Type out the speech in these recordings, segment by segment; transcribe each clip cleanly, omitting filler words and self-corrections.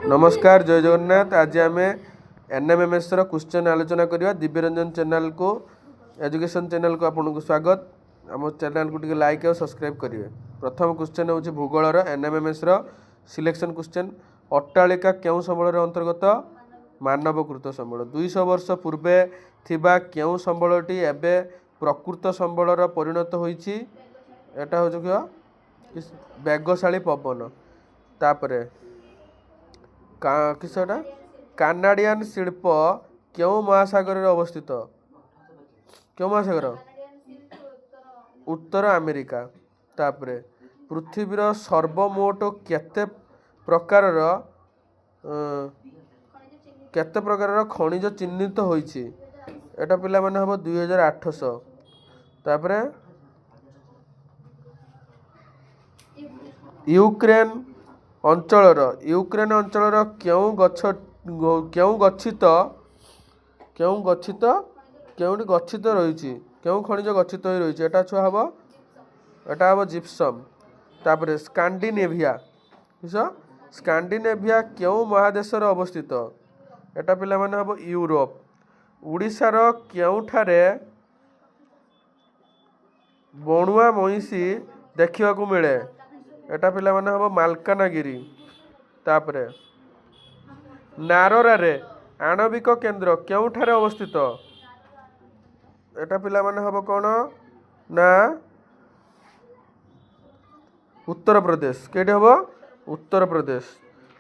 नमस्कार जय जगन्नाथ। आज आम एनएमएमएस क्वेश्चन आलोचना करवा। दिव्यरंजन चैनल को एजुकेशन चैनल को आपको स्वागत। आम चैनल को टिके लाइक और सब्सक्राइब करेंगे। प्रथम क्वेश्चन हूँ भूगोलर एनएमएमएस सिलेक्शन क्वेश्चन। अट्टालिका केउं संबल अंतर्गत? मानवकृत संबल। 200 वर्ष पूर्वे थिबा केउं संबलटी एबे प्रकृत संबलर परिणत होईछि? एटा हो बेगशाली पवन। तापरे किसटा कानाडियन शिल्प क्यों महासागर अवस्थित? क्यों महासागर? उत्तर अमेरिका। तापरे पृथ्वीर सर्वमोट केते प्रकार खनिज चिन्हित होईछि? एटा पिला माने हबो 2800। तापरे यूक्रेन अंचलर क्यों गच्छित रही? क्यों खनिज गच्छित हो रही? एटा छुआ हम एटा हम जिप्सम। तापरे स्कांडिनेविया क्यों महादेशर अवस्थित? एटा पिला माने हम यूरोप। उड़ीसार क्योंठारे बणुआ महिषी देखा मिले? एटा पिला माने हम मालकानगिरी। तापरे नारोरा आणविक केंद्र क्योंठारे अवस्थित? एटा पिला माने हम कौन ना उत्तर प्रदेश। केटी हम उत्तर प्रदेश।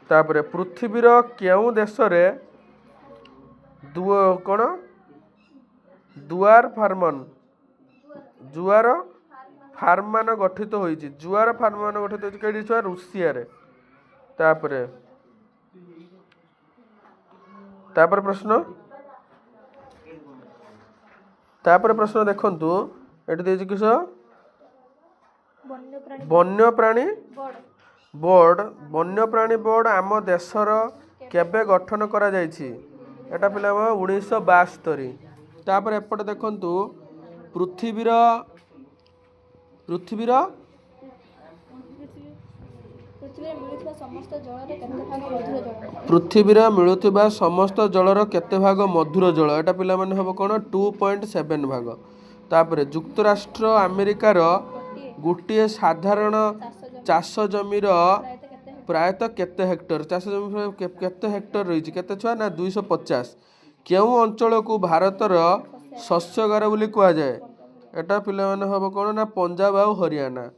तापरे पृथ्वीर क्यों देश रे जुआर फार्मान गठित होईछि? जुआर फार्मान गठित होईछि केडी छुआ? रूसिया रे। तापरे प्रश्न देखंतु एटी देछि किस वन्यप्राणी बोर्ड आम देशर केबे गठन करा जायछि? एटा पिला 1972। तापर एपटे देखंतु पृथ्वीर मिलुथिबा समस्त जलर केते भाग मधुर जल? एटा पिला माने हबो कोन 2.7 भाग। तापरे युक्तराष्ट्र अमेरिकार गोटे साधारण चाष जमीर प्रायतः केते हेक्टर? चाष जमी केते हेक्टर रही? केते छुआ ना 250। केउं अंचल को भारतर शस्यगार बोली कहा जाए? एटा पिला माने हबो कोन ना पंजाब आ हरियाणा।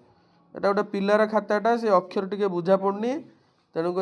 एटा गोटे पिलार खाताटा से अक्षर टिके बुझा पड़नी, तेणुक